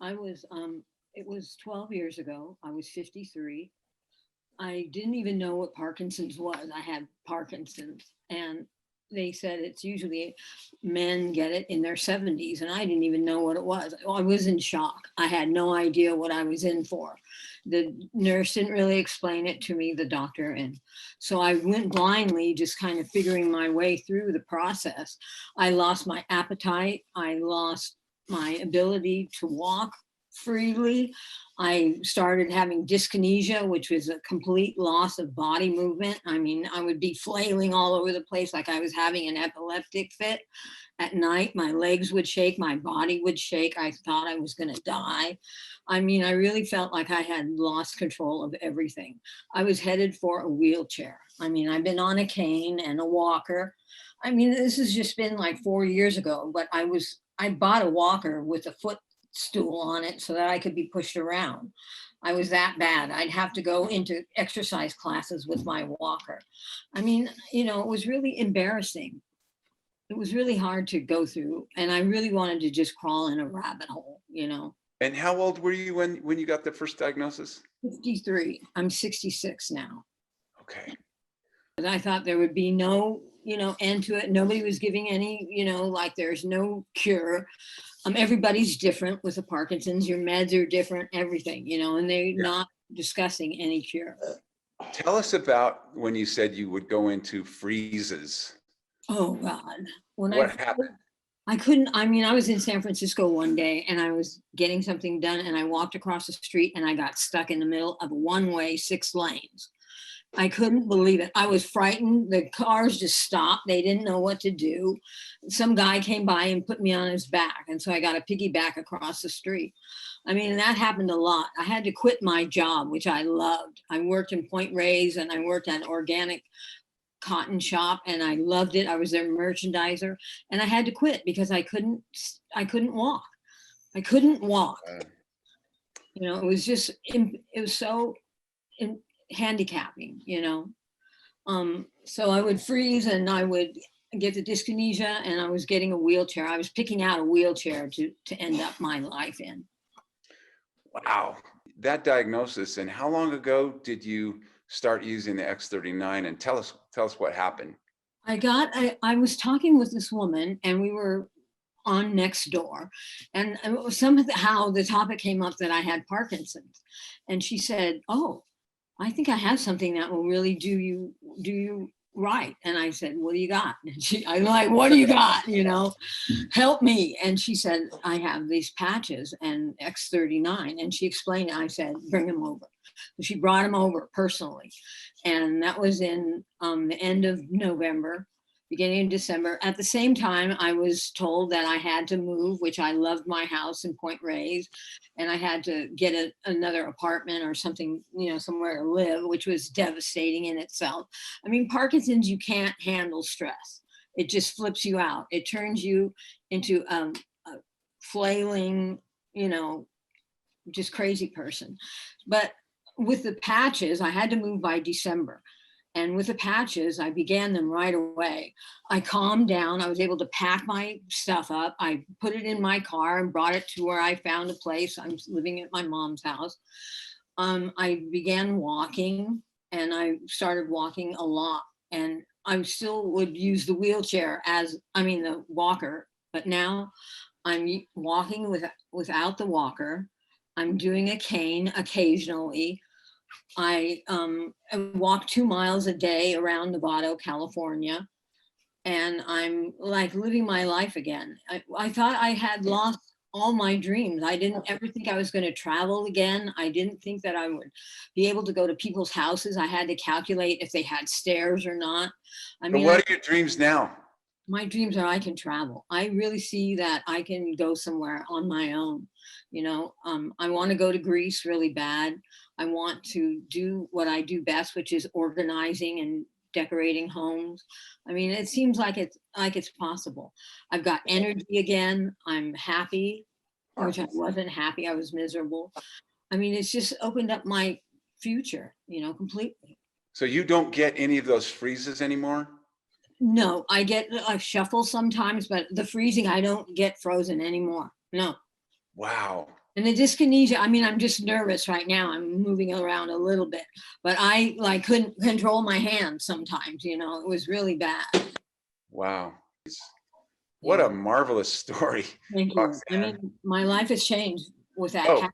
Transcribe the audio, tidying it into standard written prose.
it was 12 years ago. I was 53. I didn't even know what Parkinson's was. I had Parkinson's, and they said it's usually men get it in their 70s, and I didn't even know what it was. I was in shock. I had no idea what I was in for. The nurse didn't really explain it to me, the doctor, and so I went blindly, just kind of figuring my way through the process. I lost my appetite. I lost my ability to walk freely. I started having dyskinesia, which was a complete loss of body movement. I mean, I would be flailing all over the place like I was having an epileptic fit. At night, my legs would shake, my body would shake. I thought I was going to die. I mean, I really felt like I had lost control of everything. I was headed for a wheelchair. I mean, I've been on a cane and a walker. I mean, this has just been like 4 years ago, but I bought a walker with a footstool on it so that I could be pushed around. I was that bad. I'd have to go into exercise classes with my walker. I mean, it was really embarrassing. It was really hard to go through, and I really wanted to just crawl in a rabbit hole. And how old were you when you got the first diagnosis? 53. I'm 66 now. Okay. And I thought there would be no, end to it. Nobody was giving any, like there's no cure. Everybody's different with the Parkinson's. Your meds are different, everything, and they're not discussing any cure. Tell us about when you said you would go into freezes. Oh God. What happened? I was in San Francisco one day and I was getting something done and I walked across the street and I got stuck in the middle of a one-way 6 lanes. I couldn't believe it. I was frightened. The cars just stopped. They didn't know what to do. Some guy came by and put me on his back. And so I got a piggyback across the street. I mean, that happened a lot. I had to quit my job, which I loved. I worked in Point Reyes and I worked at an organic cotton shop and I loved it. I was their merchandiser and I had to quit because I couldn't walk. I couldn't walk. It was so handicapping, so I would freeze and I would get the dyskinesia and I was getting a wheelchair. I was picking out a wheelchair to end up my life in. Wow. That diagnosis, and how long ago did you start using the X39, and tell us what happened? I was talking with this woman and we were on Nextdoor, and somehow the topic came up that I had Parkinson's, and she said, "Oh, I think I have something that will really do you right." And I said, "What do you got?" And I'm like, "What do you got? Help me." And she said, "I have these patches and X39." And she explained it. I said, "Bring them over." So she brought him over personally. And that was in the end of November, beginning of December. At the same time, I was told that I had to move, which I loved my house in Point Reyes, and I had to get another apartment or something, somewhere to live, which was devastating in itself. I mean, Parkinson's, you can't handle stress. It just flips you out. It turns you into a flailing, just crazy person. But with the patches, I had to move by December. And with the patches, I began them right away. I calmed down. I was able to pack my stuff up. I put it in my car and brought it to where I found a place. I'm living at my mom's house. I began walking and I started walking a lot. And I still would use the wheelchair the walker, but now I'm walking without the walker. I'm doing a cane occasionally. I walk 2 miles a day around Novato, California, and I'm like living my life again. I thought I had lost all my dreams. I didn't ever think I was going to travel again. I didn't think that I would be able to go to people's houses. I had to calculate if they had stairs or not. What are your dreams now? My dreams are I can travel. I really see that I can go somewhere on my own. I want to go to Greece really bad. I want to do what I do best, which is organizing and decorating homes. I mean, it seems like it's possible. I've got energy again. I'm happy, which I wasn't happy. I was miserable. I mean, it's just opened up my future, completely. So you don't get any of those freezes anymore? No, I get a shuffle sometimes, but the freezing, I don't get frozen anymore. No. Wow. And the dyskinesia, I mean, I'm just nervous right now. I'm moving around a little bit, but I like couldn't control my hands sometimes, you know, it was really bad. Wow. What Yeah. a marvelous story, Thank you. I Roxanne. mean, my life has changed with that Oh, cat.